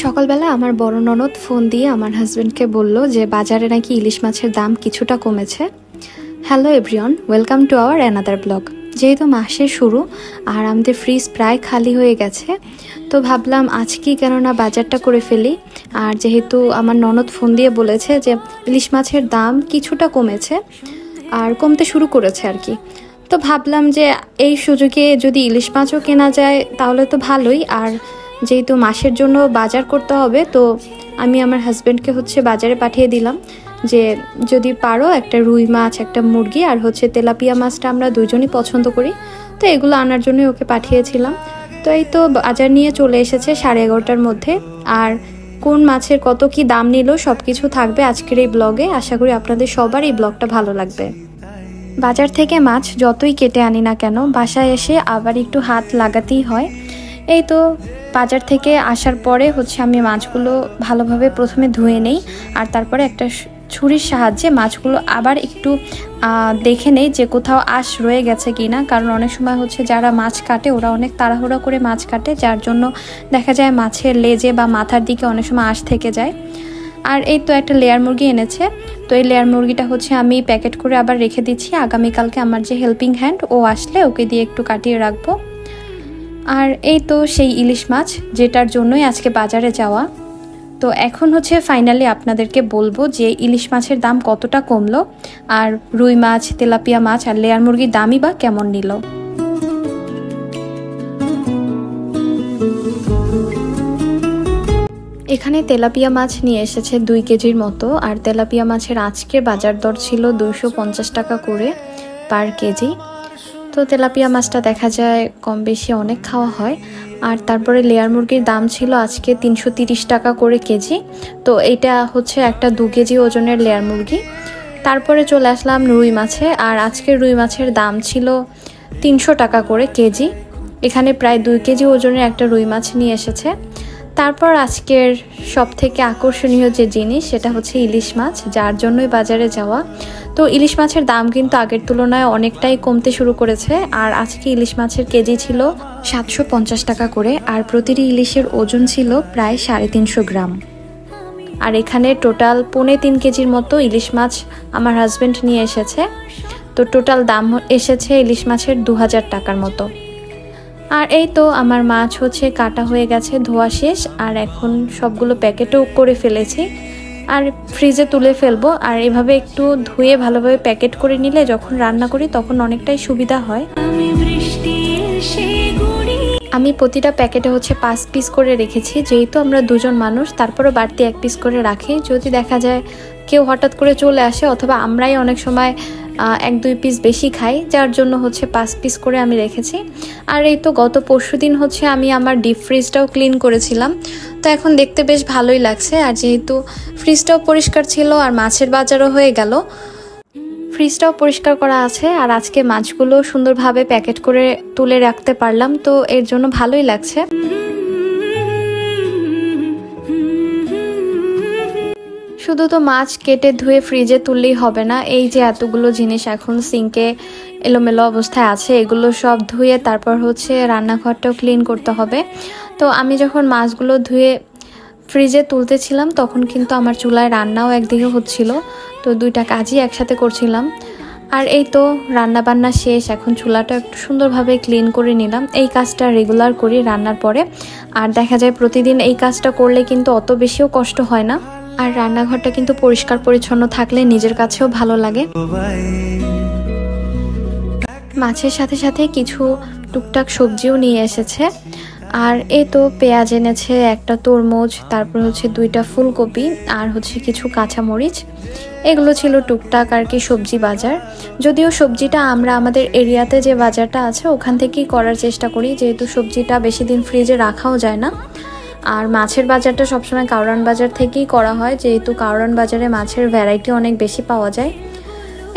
সকালবেলা আমার বড় ননদ ফোন দিয়ে আমার হাজবেন্ডকে বলল যে বাজারে নাকি ইলিশ মাছের দাম কিছুটা কমেছে। Hello everyone, welcome to our another blog. যেহেতু মাসের শুরু আর আমাদের ফ্রিজ প্রায় খালি হয়ে গেছে, তো ভাবলাম আজকেই কেননা বাজারটা করে ফেলি। আর যেহেতু আমার ননদ ফোন দিয়ে বলেছে যে ইলিশ মাছের দাম কিছুটা কমেছে আর কমতে শুরু করেছে আর কি, তো ভাবলাম যে এই সুযোগে যদি ইলিশ মাছও কেনা যায় তাহলে তো ভালোই। আর যেহেতু মাসের জন্য বাজার করতে হবে, তো আমি আমার হাজব্যান্ডকে বাজারে পাঠিয়ে দিলাম যে যদি পারো একটা রুই মাছ, একটা মুরগি আর তেলাপিয়া মাছটা আমরা দুজনই পছন্দ করি, তো এগুলো আনার জন্যই ওকে পাঠিয়েছিলাম। তো এই তো বাজার নিয়ে চলে এসেছে 11:30টার মধ্যে। আর কোন মাছের কত কি দাম নিল সব কিছু থাকবে আজকের এই ব্লগে। আশা করি আপনাদের সবার এই ব্লগটা ভালো লাগবে। বাজার থেকে মাছ যতই কেটে আনি না কেন, বাসায় এসে আবার একটু হাত লাগাতেই হয়। এই তো বাজার থেকে আসার পরে আমি মাছগুলো ভালোভাবে প্রথমে ধুয়ে নেই, আর তারপরে একটা ছুরির সাহায্যে মাছগুলো আবার একটু দেখে নেই যে কোথাও আঁশ রয়ে গেছে কিনা। কারণ অনেক সময় যারা মাছ কাটে ওরা অনেক তাড়াহুড়া করে মাছ কাটে, যার জন্য দেখা যায় মাছের লেজে বা মাথার দিকে অনেক সময় আঁশ থেকে যায়। আর এই তো একটা লেয়ার মুরগি এনেছে, তো এই লেয়ার মুরগিটা আমি প্যাকেট করে আবার রেখে দিচ্ছি। আগামীকালকে আমার যে হেল্পিং হ্যান্ড ও আসলে ওকে দিয়ে একটু কাটিয়ে রাখবো। আর এই তো সেই ইলিশ মাছ যেটার জন্যই আজকে বাজারে যাওয়া। তো এখন ফাইনালি আপনাদেরকে বলবো যে ইলিশ মাছের দাম কতটা কমলো, আর রুই মাছ, তেলাপিয়া মাছ আর লেয়ার মুরগির দামই বা কেমন নিল। এখানে তেলাপিয়া মাছ নিয়ে এসেছে 2 কেজির মতো, আর তেলাপিয়া মাছের আজকের বাজার দর ছিল 250 টাকা করে পার কেজি। তো তেলাপিয়া মাছটা দেখা যায় কম বেশি অনেক খাওয়া হয়। আর তারপরে লেয়ার মুরগির দাম ছিল আজকে 330 টাকা করে কেজি। তো এটা একটা 2 কেজি ওজনের লেয়ার মুরগি। তারপরে চলে আসলাম রুই মাছে, আর আজকের রুই মাছের দাম ছিল 300 টাকা করে কেজি। এখানে প্রায় 2 কেজি ওজনের একটা রুই মাছ নিয়ে এসেছে। তারপর আজকের সব থেকে আকর্ষণীয় যে জিনিস সেটা ইলিশ মাছ, যার জন্যই বাজারে যাওয়া। তো ইলিশ মাছের দাম কিন্তু আগের তুলনায় অনেকটাই কমতে শুরু করেছে। আর আজকে ইলিশ মাছের কেজি ছিল 750 টাকা করে, আর প্রতিটি ইলিশের ওজন ছিল প্রায় 350 গ্রাম। আর এখানে টোটাল 3.25 কেজির মতো ইলিশ মাছ আমার হাজবেন্ড নিয়ে এসেছে। তো টোটাল দাম এসেছে ইলিশ মাছের 2000 টাকার মতো। আর এই তো আমার মাছ কাটা হয়ে গেছে, ধোয়া শেষ। আর এখন সবগুলো প্যাকেটও করে ফেলেছি, আর ফ্রিজে তুলে ফেলবো। আর এভাবে একটু ধুয়ে ভালোভাবে প্যাকেট করে নিলে যখন রান্না করি তখন অনেকটাই সুবিধা হয়। আমি প্রতিটা প্যাকেটে 5 পিস করে রেখেছি, যেহেতু আমরা দুজন মানুষ, তারপরে বাড়তি 1 পিস করে রাখি। যদি দেখা যায় কেউ হঠাৎ করে চলে আসে, অথবা আমরাই অনেক সময় 1-2 পিস বেশি খাই, যার জন্য 5 পিস করে আমি রেখেছি। আর এই তো গত পরশুদিন আমি আমার ডিপ ফ্রিজটাও ক্লিন করেছিলাম, তো এখন দেখতে বেশ ভালোই লাগছে। আর যেহেতু ফ্রিজটাও পরিষ্কার ছিল আর মাছের বাজারও হয়ে গেল, ফ্রিজটাও পরিষ্কার করা আছে, আর আজকে মাছগুলো সুন্দরভাবে প্যাকেট করে তুলে রাখতে পারলাম, তো এর জন্য ভালোই লাগছে। শুধু তো মাছ কেটে ধুয়ে ফ্রিজে তুললেই হবে না, এই যে এতগুলো জিনিস এখন সিঙ্কে এলোমেলো অবস্থায় আছে, এগুলো সব ধুয়ে তারপর রান্নাঘরটাও ক্লিন করতে হবে। তো আমি যখন মাছগুলো ধুয়ে ফ্রিজে তুলতেছিলাম তখন কিন্তু আমার চুলায় রান্নাও একদিকে হচ্ছিল, তো 2টা কাজই একসাথে করছিলাম। আর এই তো রান্না বান্না শেষ, এখন চুলাটা একটু সুন্দরভাবে ক্লিন করে নিলাম। এই কাজটা রেগুলার করি রান্নার পরে, আর দেখা যায় প্রতিদিন এই কাজটা করলে কিন্তু অত বেশিও কষ্ট হয় না। আর রান্নাঘরটা কিন্তু পরিষ্কার পরিচ্ছন্ন থাকলে নিজের কাছেও ভালো লাগে। মাছের সাথে সাথে কিছু টুকটাক সবজিও নিয়ে এসেছে। আর এই তো পেঁয়াজ এনেছে, একটা তরমুজ, তারপর 2টা ফুলকপি, আর কিছু কাঁচামরিচ। এগুলো ছিল টুকটাক আর কি সবজি বাজার। যদিও সবজিটা আমরা আমাদের এরিয়াতে যে বাজারটা আছে ওখান থেকেই করার চেষ্টা করি, যেহেতু সবজিটা বেশি দিন ফ্রিজে রাখাও যায় না। আর মাছের বাজারটা সবসময় কাউরান বাজার থেকেই করা হয়, যেহেতু কাউরান বাজারে মাছের ভ্যারাইটি অনেক বেশি পাওয়া যায়।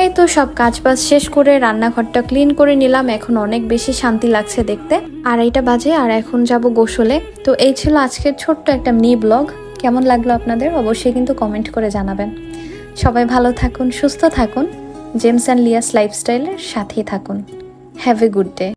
এই তো সব কাজবাজ শেষ করে রান্নাঘরটা ক্লিন করে নিলাম, এখন অনেক বেশি শান্তি লাগছে দেখতে। 2:30 বাজে, আর এখন যাব গোসলে। তো এই ছিল আজকের ছোট্ট একটা মিনি ব্লগ। কেমন লাগলো আপনাদের অবশ্যই কিন্তু কমেন্ট করে জানাবেন। সবাই ভালো থাকুন, সুস্থ থাকুন, জেমস অ্যান্ড লিয়াস লাইফস্টাইলের সাথেই থাকুন। Have a good day.